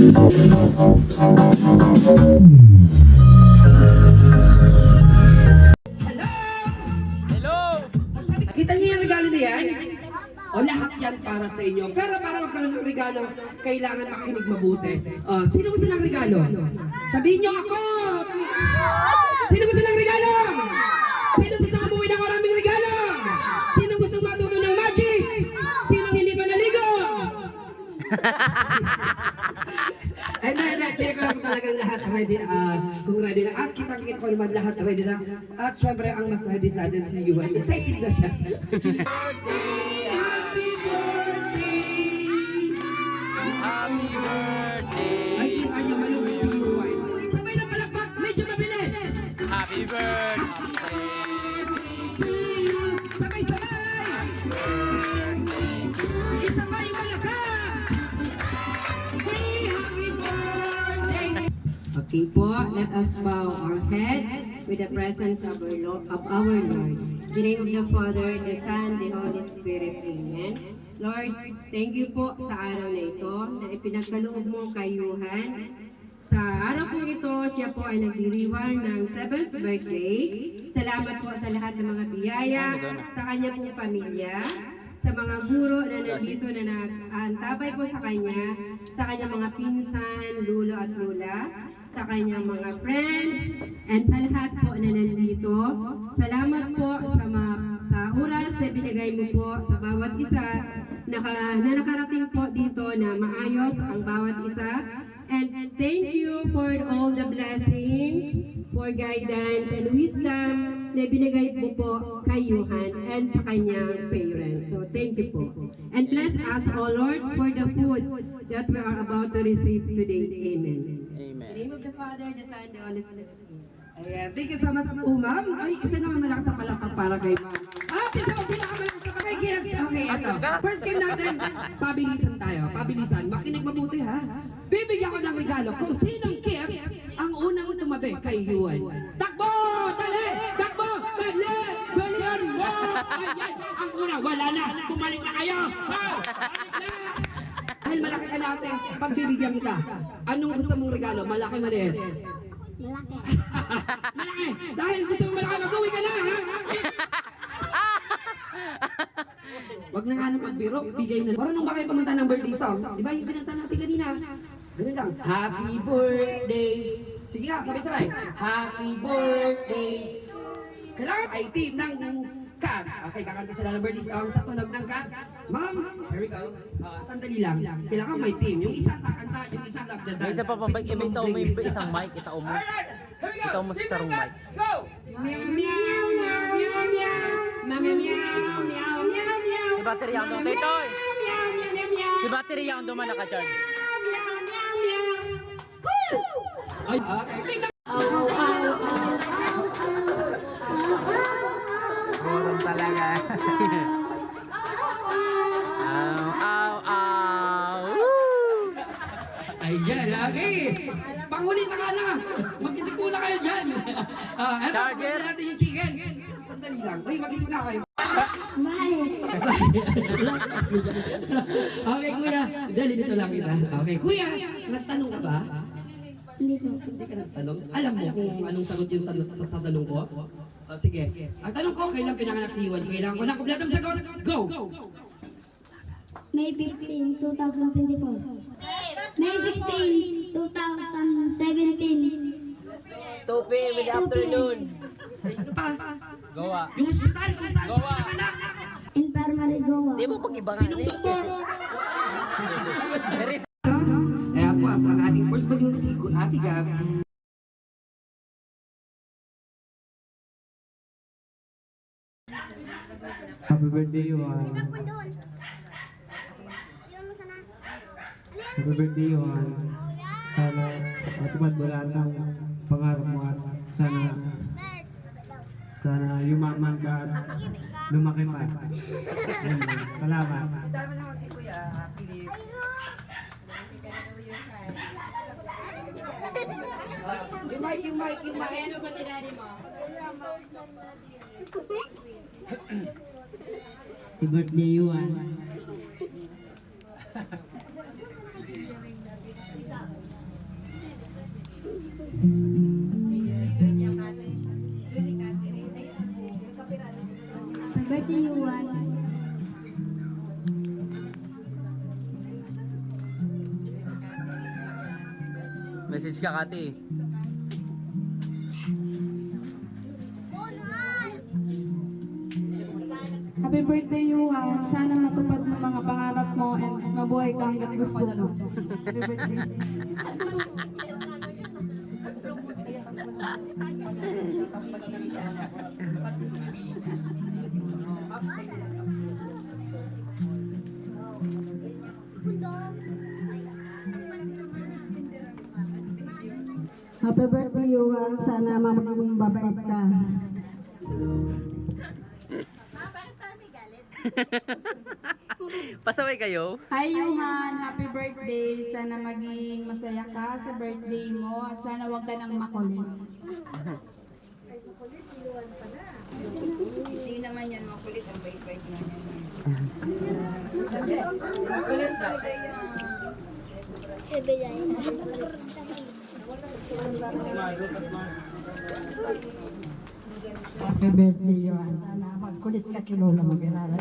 Kita niyo yung regalo na yan? O lahat yan para sa inyo. Pero para magkaroon ng regalo, kailangan makinig mabuti. Sino gusto ng regalo? Sabihin niyo ako! Sino gusto ng regalo? Sino gusto umuwi ng maraming regalo? Sino gusto matuto ng magic? Sino hindi pa naligo? Check ko lang talagang lahat ready kung ready na. At kitang-kita ko naman lahat ready na. At syempre ang mas ready sa atin si Yuan. Excited na siya. Happy birthday! Happy birthday! Ay, kita niyo malungkot si Yuan. Sabay na palakpak, medyo mabilis. Happy birthday! Sabay-sabay! Isabay wala ka! Happy birthday! Okay po, let us bow our heads with the presence of our Lord. In the name of the Father, the Son, the Holy Spirit. Amen. Lord, thank you po sa araw na ito na ipinagkaloob mo kay Yuhan. Sa araw po ito, siya po ay nagdiriwang ng 7th birthday. Salamat po sa lahat ng mga biyaya, sa kanya pong pamilya, sa mga guro na nandito na nag-aantabay po sa kanyang mga pinsan, lulo at lula, sa kanyang mga friends, and sa lahat po na nandito. Salamat po sa oras na binigay mo po sa bawat isa na nakarating po dito na maayos ang bawat isa. And thank you for all the blessings, for guidance and wisdom na binigay mo po kay Yuhan and sa kanyang parents. So thank you po. And bless us, O Lord, for the food that we are about to receive today. Amen. Amen. In the name of the Father, the Son, the Holy Spirit. Ayan, thank you so much po, ma'am. Ay, isa naman malakas na palakpak para kay ma'am. At isa pang pinakamalakas na kay Kids. Okay, ito. First game natin, pabilisan tayo. Pabilisan. Makinig mabuti, ha? Bibigyan ko ng regalo kung sinong Kids ang unang tumabi kay Yuan. Takbo! Dali! Takbo! Dali! Dalian mo! Ayan, ang una. Wala na. Bumalik na kayo! Ha? Balik na! Dahil malaki ka natin, pagbibigyan kita. Anong gusto mong regalo? Malaki, maliit? Malaki. Malaki! Dahil gusto mo malaki, mag-uwi ka na, ha? Wag na nga nang magbiro, bigay na. Parang nung ba kayo pumunta ng birthday song? Di ba yung pinanta natin kanina? Ganun lang. Happy birthday! Sige nga, sabay-sabay. Happy birthday! Kailangan ay team ng cat. Okay, kakanta sila ng birthday song sa tunog ng cat. Ma'am, here we go. Sandali lang. Kailangan may team. Yung isa sa kanta, yung isa sa dadan. May isa pa pang mic. Itaw mo yung isang mic. Itaw mo. Alright, here we go. Itaw mo sa sarong mic. Go! Meow, meow, meow, meow, meow. Meow, meow, meow, meow, meow. Si battery ang doon. Toy! Si battery ang doon man naka-charge. Ay, okay. Boron talaga. Ow. Ayan, okay. Panghuli na ka na. Mag-isip muna kayo dyan. Eto, Charger. natin yung chicken. Sandali lang. Uy, mag-isip nga kayo. Okay, kuya. Dali, dito lang kita. Okay, kuya, nagtanong ka ba? Hindi ko. Hindi ka nagtanong. Alam mo kung anong sagot yun sa tanong ko? Sige. Ang tanong ko, kailan pinanganak si Yuan? Kailangan ko ng kumpletong sagot. Go! May 15, 2024. May 16, 2017. 2 p.m. in the afternoon. Ano pa? Goa. Yung hospital kung saan siya Goa. pinanganak. Infirmary Goa. Di mo pag-ibangan. Sinong doktor? There is Kaya po, sa ating first video si Ate Gab. Happy birthday, Yuan. Happy birthday, Yuan. Sana matupad mo lahat ng pangarap mo at sana yumaman ka at lumaki pa. Ayun, salamat. Dami naman si Kuya Philip. Yung mic. Ano ba si daddy mo? Happy birthday, Yuan. Message ka, Kati. Happy birthday, Yuhan. Sana matupad mo mga pangarap mo and mabuhay ka hanggang gusto mo. Happy birthday. Happy birthday, Yuhan. Sana maging babait ka. Pasaway kayo? Hi, Yuhan. Happy birthday. Sana maging masaya ka sa birthday mo at sana wag ka nang makulit. Hindi naman yan makulit. Ang bait-bait na Happy birthday, Yuhan. Sana magkulit ka kay Lola mag-aaral.